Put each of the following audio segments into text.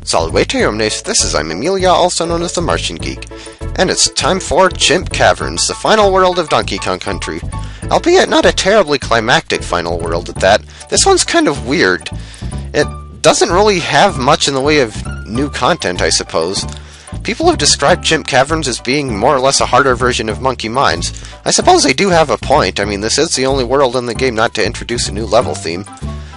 Salutare omnes, this is I'm Amelia, also known as TheMartianGeek, and it's time for Chimp Caverns, the final world of Donkey Kong Country. Albeit not a terribly climactic final world at that, this one's kind of weird. It doesn't really have much in the way of new content, I suppose. People have described Chimp Caverns as being more or less a harder version of Monkey Mines. I suppose they do have a point. I mean, this is the only world in the game not to introduce a new level theme.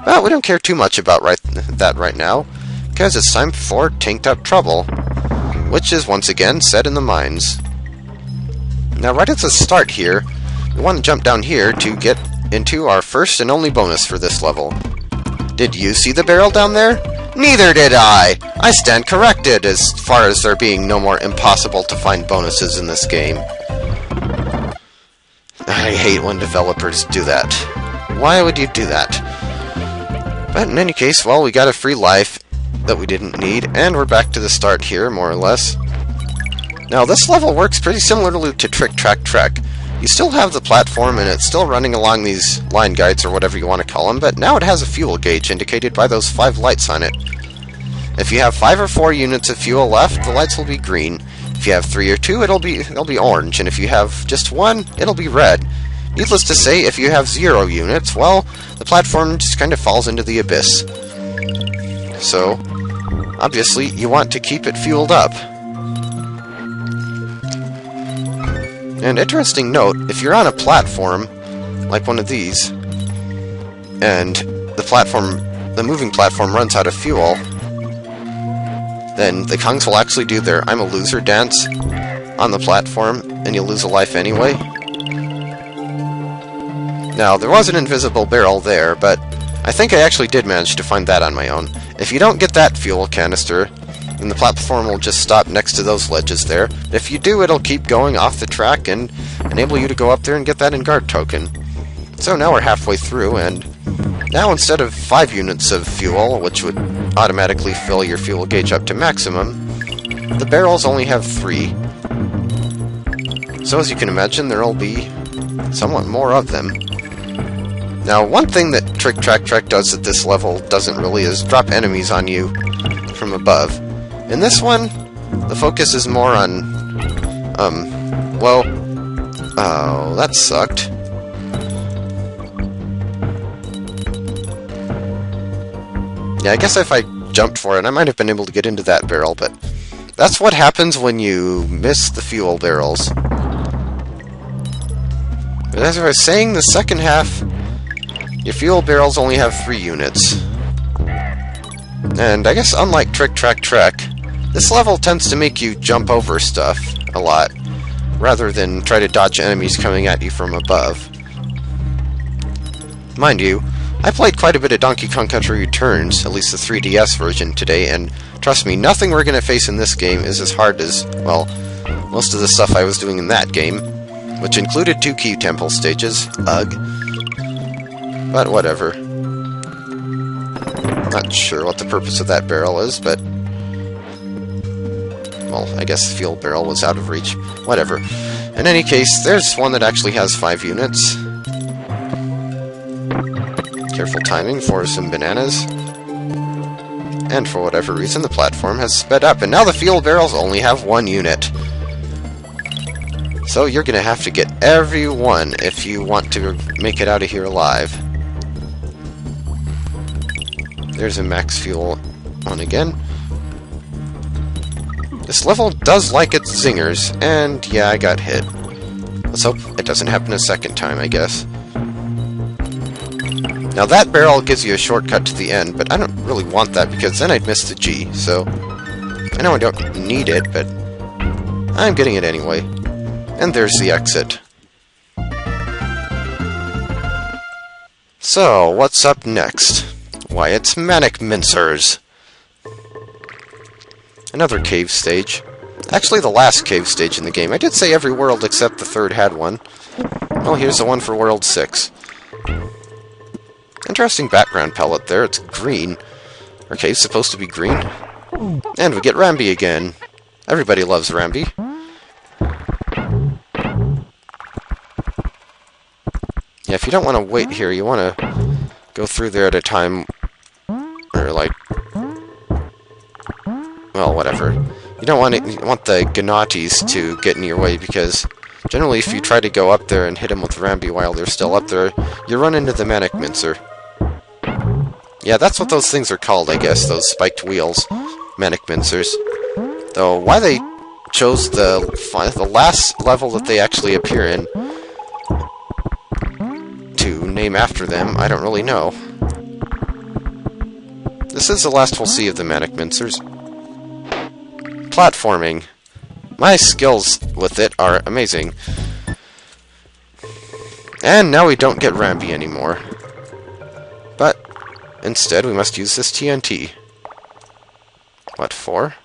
But we don't care too much about that right now, because it's time for Tanked Up Trouble, which is once again set in the mines. Now right at the start here, we want to jump down here to get into our first and only bonus for this level. Did you see the barrel down there? Neither did I! I stand corrected as far as there being no more impossible to find bonuses in this game. I hate when developers do that. Why would you do that? But in any case, well, we got a free life that we didn't need, and we're back to the start here, more or less. Now, this level works pretty similarly to Trick Track Trek. You still have the platform, and it's still running along these line guides, or whatever you want to call them, but now it has a fuel gauge indicated by those 5 lights on it. If you have 5 or 4 units of fuel left, the lights will be green. If you have 3 or 2, they'll be orange, and if you have just 1, it'll be red. Needless to say, if you have 0 units, well, the platform just kind of falls into the abyss. So, obviously, you want to keep it fueled up. And interesting note, if you're on a platform, like one of these, and the moving platform runs out of fuel, then the Kongs will actually do their I'm a loser dance on the platform, and you'll lose a life anyway. Now, there was an invisible barrel there, but I think I actually did manage to find that on my own. If you don't get that fuel canister, then the platform will just stop next to those ledges there. If you do, it'll keep going off the track and enable you to go up there and get that Enguarde token. So now we're halfway through, and now instead of 5 units of fuel, which would automatically fill your fuel gauge up to maximum, the barrels only have 3. So as you can imagine, there'll be somewhat more of them. Now, one thing that Trick Track Trek does at this level doesn't really is drop enemies on you from above. In this one, the focus is more on, well, oh, that sucked. Yeah, I guess if I jumped for it, I might have been able to get into that barrel, but that's what happens when you miss the fuel barrels. But as I was saying, the second half, your fuel barrels only have 3 units. And I guess unlike Trick Track Trek, this level tends to make you jump over stuff a lot, rather than try to dodge enemies coming at you from above. Mind you, I played quite a bit of Donkey Kong Country Returns, at least the 3DS version, today, and trust me, nothing we're going to face in this game is as hard as, well, most of the stuff I was doing in that game, which included 2 key temple stages. Ugh. But whatever. Not sure what the purpose of that barrel is, but well, I guess the fuel barrel was out of reach. Whatever. In any case, there's one that actually has 5 units. Careful timing for some bananas. And for whatever reason, the platform has sped up, and now the fuel barrels only have 1 unit. So you're gonna have to get every one if you want to make it out of here alive. There's a max fuel one again. This level does like its zingers, and yeah, I got hit. Let's hope it doesn't happen a second time, I guess. Now that barrel gives you a shortcut to the end, but I don't really want that because then I'd miss the G, so I know I don't need it, but I'm getting it anyway. And there's the exit. So, what's up next? Why, it's Manic Mincers. Another cave stage. Actually, the last cave stage in the game. I did say every world except the 3rd had one. Well, here's the one for World 6. Interesting background palette there. It's green. Are caves supposed to be green? And we get Rambi again. Everybody loves Rambi. Yeah, if you don't want to wait here, you want to go through there at a time, or like well, whatever. You don't want you want the Ganottis to get in your way, because generally if you try to go up there and hit them with Rambi while they're still up there, you run into the Manic Mincer. Yeah, that's what those things are called, I guess, those spiked wheels. Manic Mincers. Though, why they chose the last level that they actually appear in to name after them, I don't really know. This is the last we'll see of the Manic Mincers. Platforming. My skills with it are amazing. And now we don't get Rambi anymore. But instead we must use this TNT. What for?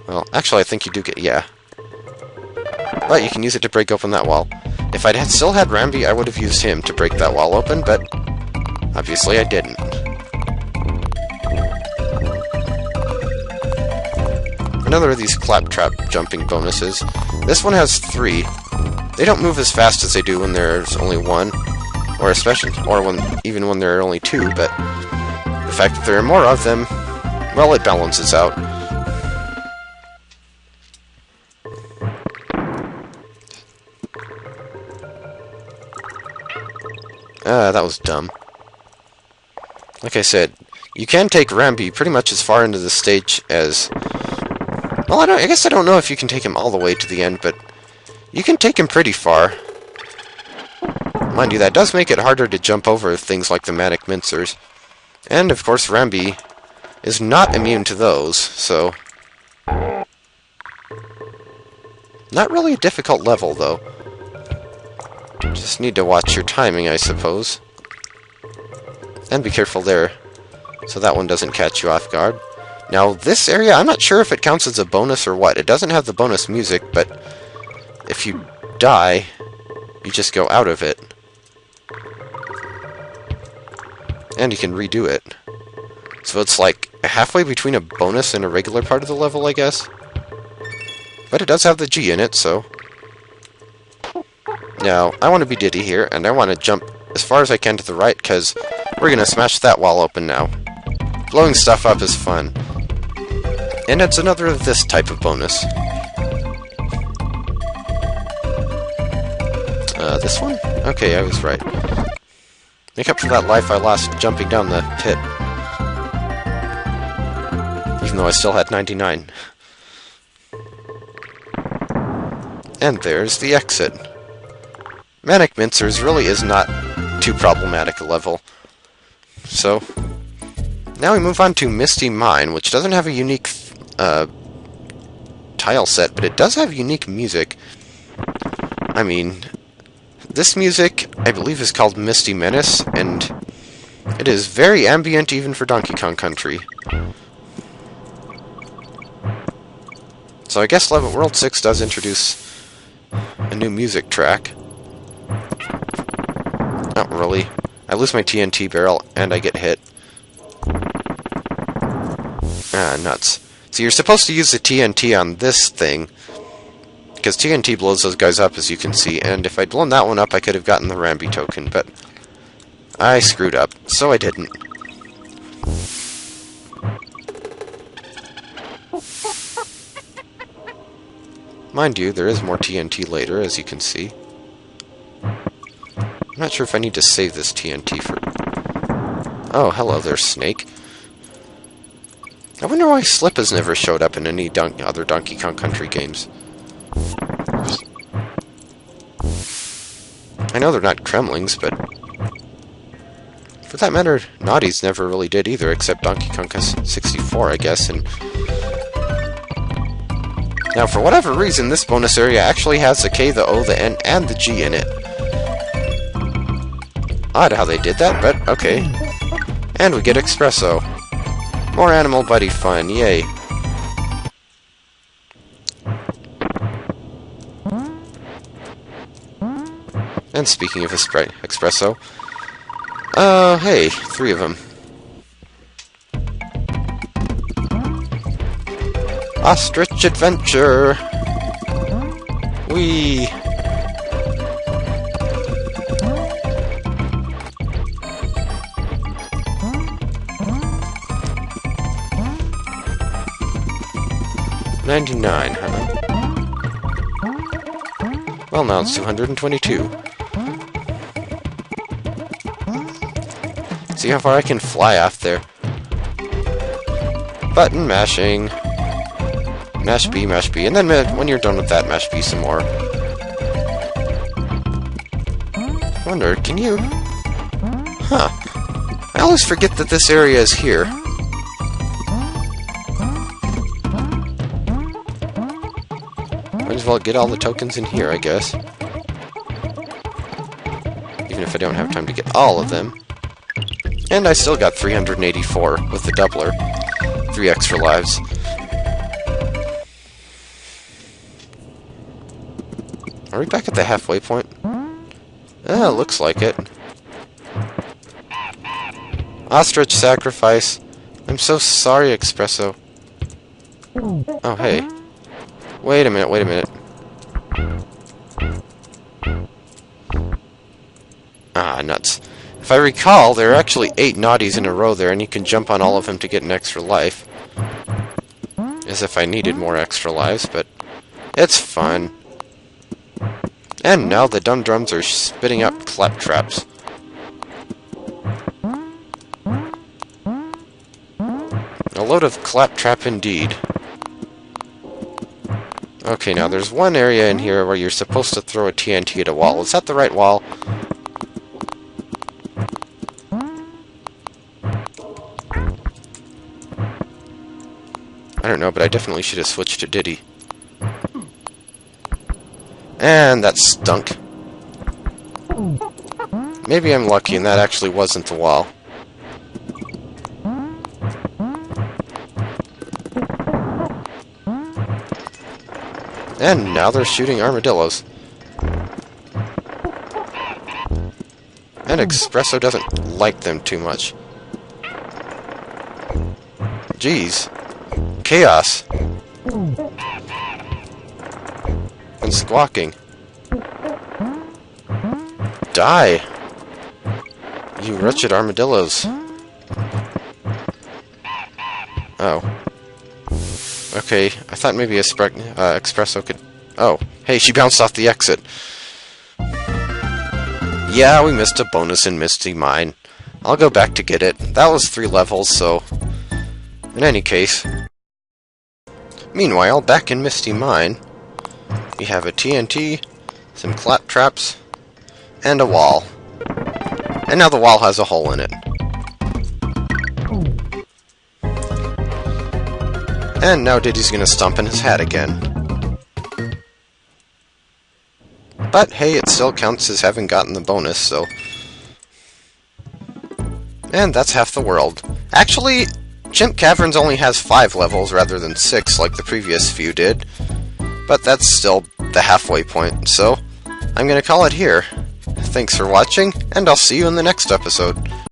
Well, actually I think you do get... yeah. But you can use it to break open that wall. If I'd still had Rambi, I would have used him to break that wall open, but obviously I didn't. Another of these claptrap jumping bonuses. This one has 3. They don't move as fast as they do when there's only 1, or even when there are only 2, but the fact that there are more of them, well, it balances out. That was dumb. Like I said, you can take Rambi pretty much as far into the stage as... well, I guess I don't know if you can take him all the way to the end, but you can take him pretty far. Mind you, that does make it harder to jump over things like the Manic Mincers. And, of course, Rambi is not immune to those, so... not really a difficult level, though. Just need to watch your timing, I suppose. And be careful there, so that one doesn't catch you off guard. Now, this area, I'm not sure if it counts as a bonus or what. It doesn't have the bonus music, but if you die, you just go out of it. And you can redo it. So it's like halfway between a bonus and a regular part of the level, I guess. But it does have the G in it, so... now, I want to be Diddy here, and I want to jump as far as I can to the right, because we're going to smash that wall open now. Blowing stuff up is fun. And it's another of this type of bonus. This one? Okay, I was right. Make up for that life I lost jumping down the pit. Even though I still had 99. And there's the exit. Manic Mincers really is not too problematic a level. So, now we move on to Misty Mine, which doesn't have a unique tile set, but it does have unique music. I mean, this music, I believe, is called Misty Menace, and it is very ambient even for Donkey Kong Country. So I guess World 6 does introduce a new music track. Not really. I lose my TNT barrel, and I get hit. Ah, nuts. So you're supposed to use the TNT on this thing, because TNT blows those guys up, as you can see, and if I'd blown that one up, I could have gotten the Rambi token, but I screwed up, so I didn't. Mind you, there is more TNT later, as you can see. I'm not sure if I need to save this TNT for... oh, hello there, Snake. I wonder why Slip has never showed up in any other Donkey Kong Country games. I know they're not Kremlings, but... for that matter, Naughty's never really did either, except Donkey Kong 64, I guess, and... now, for whatever reason, this bonus area actually has the K, the O, the N, and the G in it. Odd how they did that, but okay. And we get Espresso. More Animal Buddy fun, yay. And speaking of Espresso, hey, 3 of them. Ostrich Adventure! Whee! 99, huh? Well, now it's 222. See how far I can fly off there. Button mashing. Mash B, and then when you're done with that, mash B some more. I wonder, can you... Huh. I always forget that this area is here. Might as well get all the tokens in here, I guess. Even if I don't have time to get all of them. And I still got 384 with the doubler. 3 extra lives. Are we back at the halfway point? Looks like it. Ostrich sacrifice. I'm so sorry, Espresso. Oh, hey. Wait a minute. Ah, nuts. If I recall, there are actually 8 naughties in a row there, and you can jump on all of them to get an extra life. As if I needed more extra lives, but it's fun. And now the dum-drums are spitting up claptraps. A load of claptrap indeed. Okay, now there's one area in here where you're supposed to throw a TNT at a wall. Is that the right wall? I don't know, but I definitely should have switched to Diddy. And that stunk. Maybe I'm lucky and that actually wasn't the wall. And now they're shooting armadillos. And Espresso doesn't like them too much. Jeez. Chaos. And squawking. Die! You wretched armadillos. Oh. Okay, I thought maybe Espresso could... Oh, hey, she bounced off the exit. Yeah, we missed a bonus in Misty Mine. I'll go back to get it. That was 3 levels, so... In any case... Meanwhile, back in Misty Mine, we have a TNT, some claptraps, and a wall. And now the wall has a hole in it. And now Diddy's gonna stomp in his hat again. But hey, it still counts as having gotten the bonus, so... And that's half the world. Actually, Chimp Caverns only has 5 levels rather than 6 like the previous few did. But that's still the halfway point, so I'm gonna call it here. Thanks for watching, and I'll see you in the next episode.